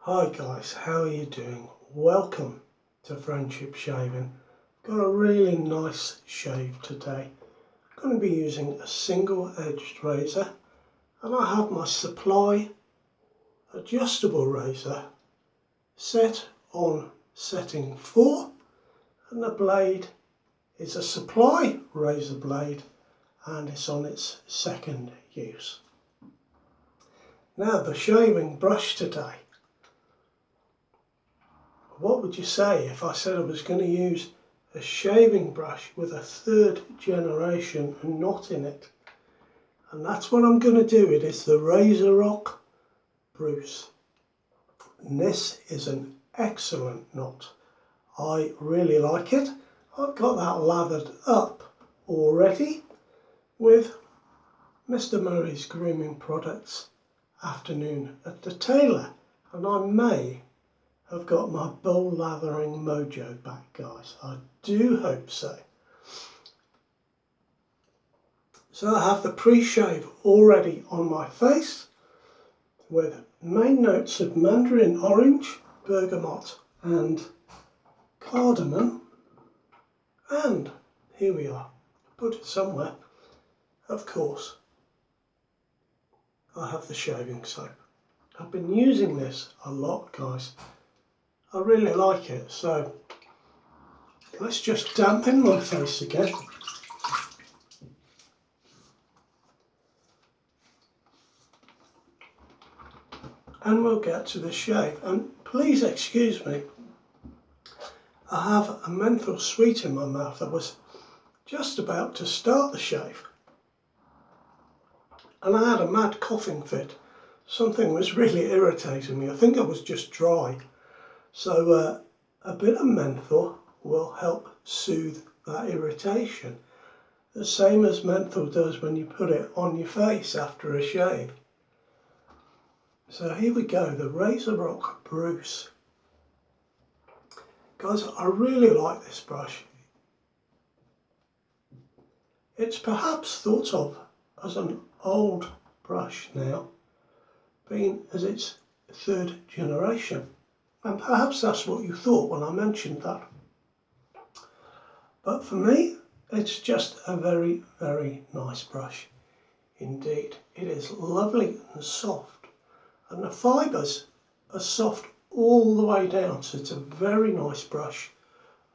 Hi guys, how are you doing? Welcome to Friendship Shaving. Got a really nice shave today. I'm going to be using a single edged razor, and I have my supply adjustable razor set on setting 4, and the blade is a supply razor blade and it's on its second use. Now the shaving brush today. What would you say if I said I was going to use a shaving brush with a 3rd generation knot in it? And that's what I'm going to do. It is the RazoRock Bruce. And this is an excellent knot. I really like it. I've got that lathered up already with Mr. Murray's Grooming Products afternoon at the Tailor, and I may have got my bowl lathering mojo back, guys. I do hope so. So I have the pre-shave already on my face with main notes of mandarin orange, bergamot and cardamom. And here we are. Put it somewhere. Of course, I have the shaving soap. I've been using this a lot, guys. I really like it, so let's just dampen my face again. And we'll get to the shave. And please excuse me, I have a menthol sweet in my mouth. I was just about to start the shave and I had a mad coughing fit. Something was really irritating me. I think I was just dry. So a bit of menthol will help soothe that irritation. The same as menthol does when you put it on your face after a shave. So here we go, the RazoRock Bruce. Guys, I really like this brush. It's perhaps thought of as an old brush now, being as its 3rd generation. And perhaps that's what you thought when I mentioned that. But for me, it's just a very, very nice brush indeed. It is lovely and soft, and the fibres are soft all the way down, so it's a very nice brush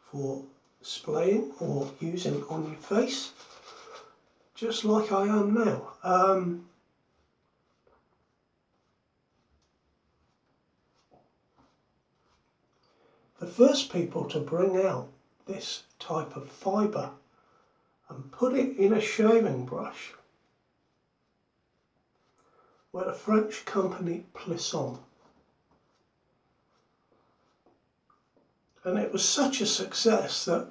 for splaying or using on your face, just like I am now. The first people to bring out this type of fibre and put it in a shaving brush were the French company Plisson. And it was such a success that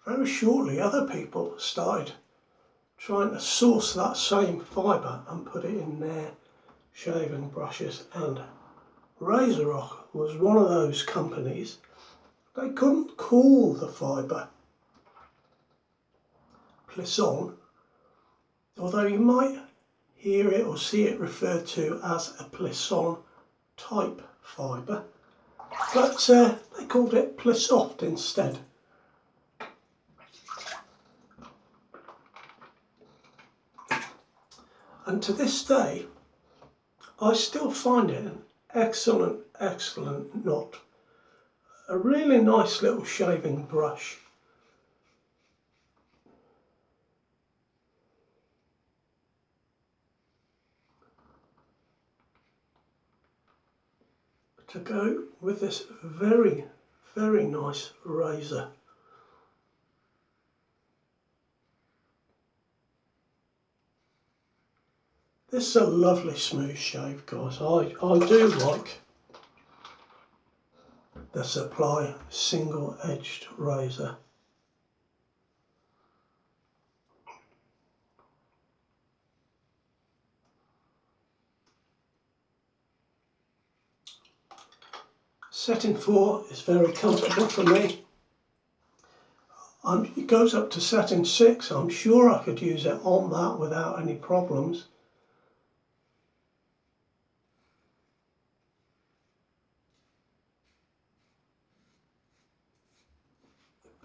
very shortly other people started trying to source that same fibre and put it in their shaving brushes, and RazoRock was one of those companies. They couldn't call the fibre Plisson, although you might hear it or see it referred to as a Plisson type fibre, but they called it Plissoft instead. And to this day, I still find it an excellent, excellent knot. A really nice little shaving brush. To go with this very, very nice razor. This is a lovely smooth shave, guys. I do like the Supply single edged razor. Setting 4 is very comfortable for me. It goes up to setting 6. I'm sure I could use it on that without any problems.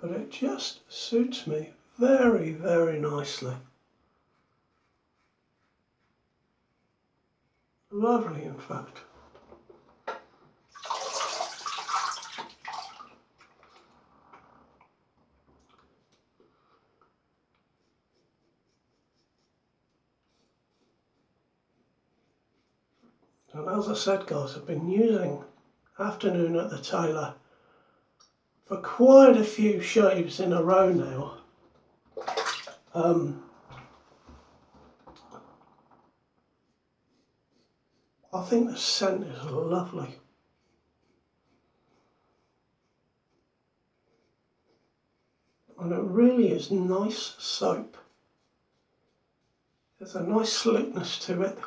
but it just suits me very, very nicely. Lovely, in fact. And as I said, guys, I've been using Afternoon at the Tailor for quite a few shaves in a row now. I think the scent is lovely. And it really is nice soap. There's a nice slickness to it.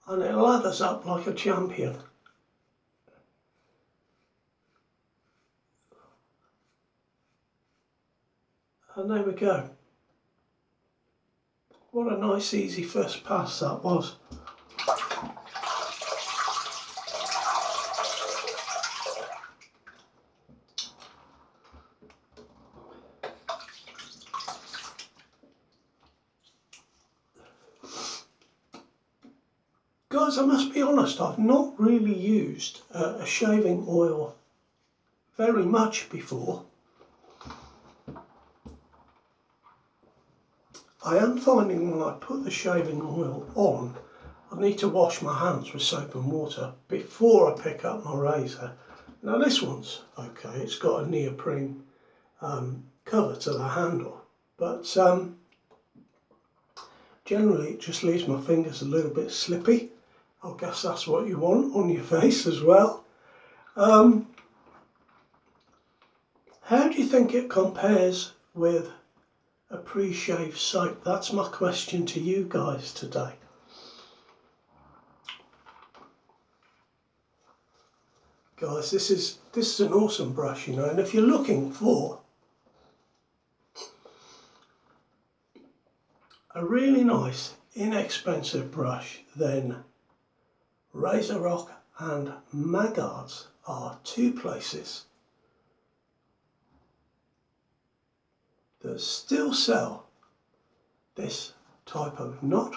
And it lathers up like a champion. And there we go. What a nice easy first pass that was. Guys, I must be honest, I've not really used a shaving oil very much before. I am finding when I put the shaving oil on, I need to wash my hands with soap and water before I pick up my razor. Now this one's okay, it's got a neoprene cover to the handle, but generally it just leaves my fingers a little bit slippy. I guess that's what you want on your face as well. How do you think it compares with a pre-shave soap? That's my question to you guys today. Guys, this is an awesome brush, you know, and if you're looking for a really nice, inexpensive brush, then RazoRock and Maggard's are two places that still sell this type of knot.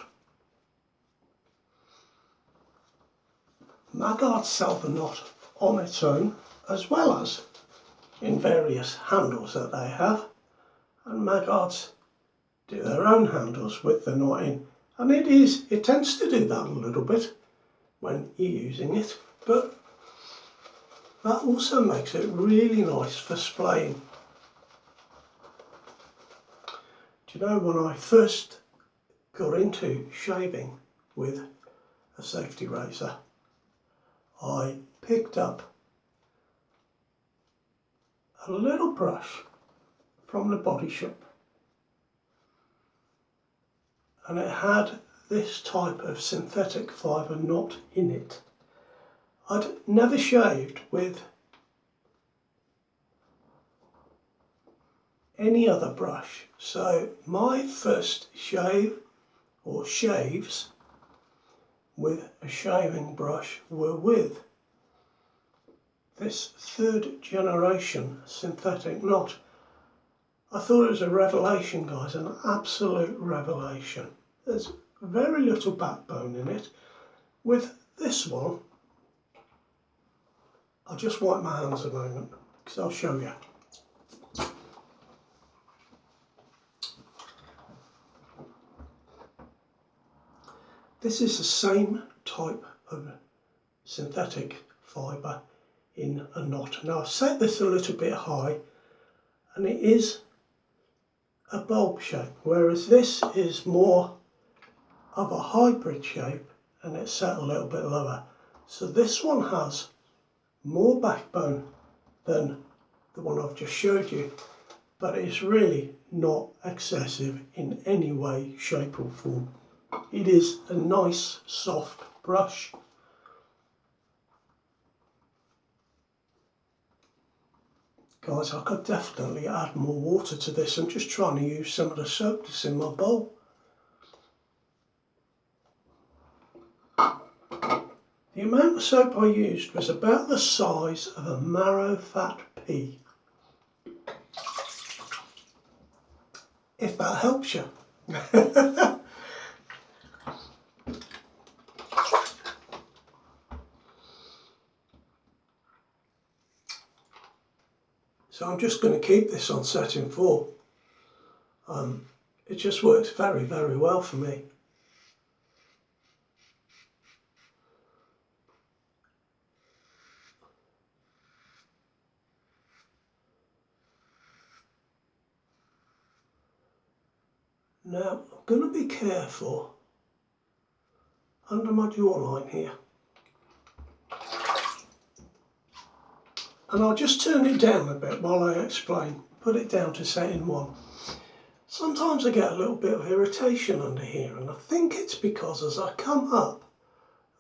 Maggard's sell the knot on its own, as well as in various handles that they have, and Maggard's do their own handles with the knot in, and it tends to do that a little bit when you're using it, but that also makes it really nice for splaying. Do you know, when I first got into shaving with a safety razor, I picked up a little brush from the Body Shop, and it had this type of synthetic fibre knot in it. I'd never shaved with any other brush, so my first shave or shaves with a shaving brush were with this third generation synthetic knot. I thought it was a revelation, guys, an absolute revelation. There's very little backbone in it. With this one, I'll just wipe my hands a moment because I'll show you. This is the same type of synthetic fibre in a knot. Now I've set this a little bit high, and it is a bulb shape, whereas this is more of a hybrid shape and it's set a little bit lower. So this one has more backbone than the one I've just showed you, but it's really not excessive in any way, shape or form. It is a nice soft brush. Guys, I could definitely add more water to this. I'm just trying to use some of the soap that's in my bowl. The amount of soap I used was about the size of a marrow fat pea. If that helps you. So I'm just going to keep this on setting 4. It just works very, very well for me. Now I'm going to be careful under my jawline here. And I'll just turn it down a bit while I explain. Put it down to setting 1. Sometimes I get a little bit of irritation under here, and I think it's because as I come up,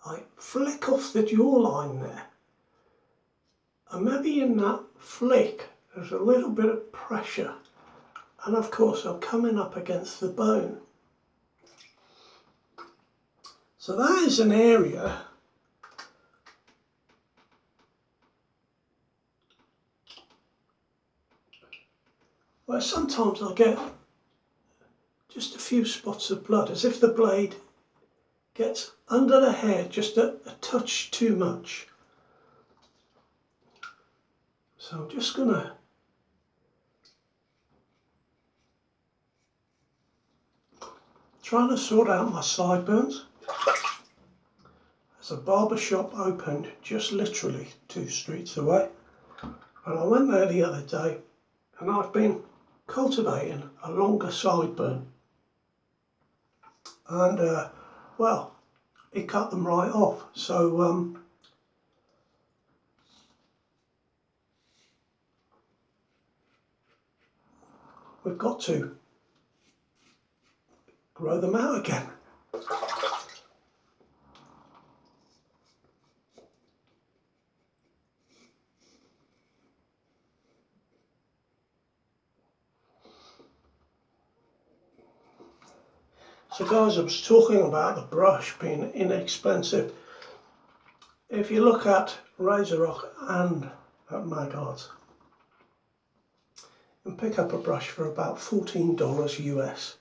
I flick off the jawline there. And maybe in that flick, there's a little bit of pressure. And of course, I'm coming up against the bone. So that is an area where sometimes I'll get just a few spots of blood, as if the blade gets under the hair just a touch too much. So I'm just going to try to sort out my sideburns. There's a barber shop opened just literally 2 streets away, and I went there the other day, and I've been cultivating a longer sideburn. And well, he cut them right off. So we've got to grow them out again. So guys, I was talking about the brush being inexpensive. If you look at RazoRock and at Magards, you can pick up a brush for about $14 US.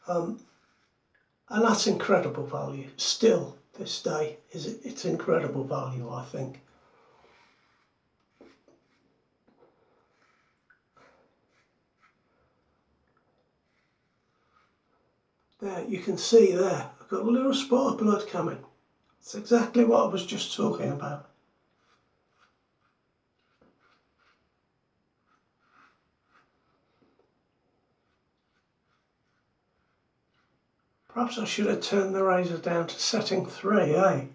And that's incredible value. Still, this day, it's incredible value, I think. There, you can see there, I've got a little spot of blood coming. It's exactly what I was just talking about. Perhaps I should have turned the razor down to setting 3, eh? And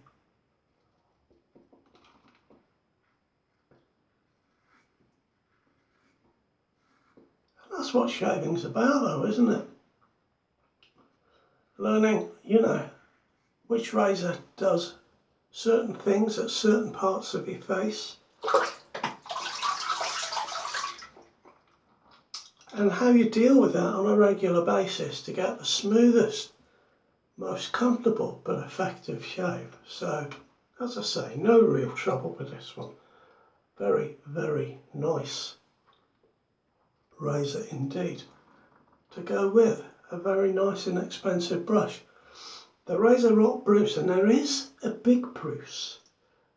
that's what shaving's about though, isn't it? Learning, you know, which razor does certain things at certain parts of your face, and how you deal with that on a regular basis to get the smoothest, most comfortable but effective shave. So, as I say, no real trouble with this one. Very, very nice razor indeed to go with a very nice inexpensive brush. The RazoRock Bruce, and there is a big Bruce,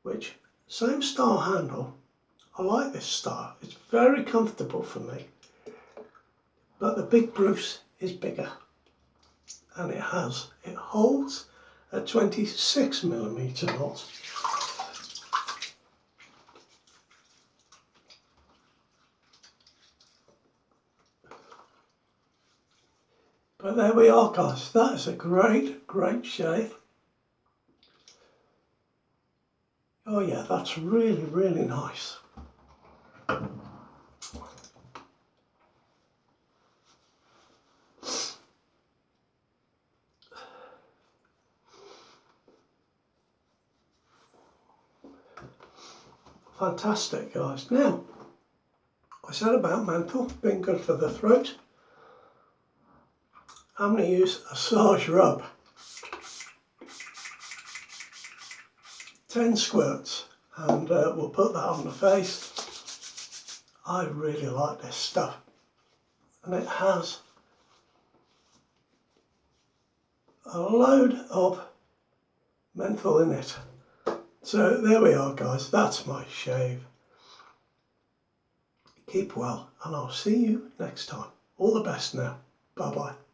which, same style handle. I like this style, it's very comfortable for me. But the big Bruce is bigger, and it holds a 26mm knot. But there we are guys, that is a great, great shave. Oh yeah, that's really, really nice. Fantastic guys. Now, I said about menthol being good for the throat. I'm going to use a Sarge rub. 10 squirts, and we'll put that on the face. I really like this stuff, and it has a load of menthol in it. So there we are, guys, that's my shave. Keep well, and I'll see you next time. All the best now. Bye bye.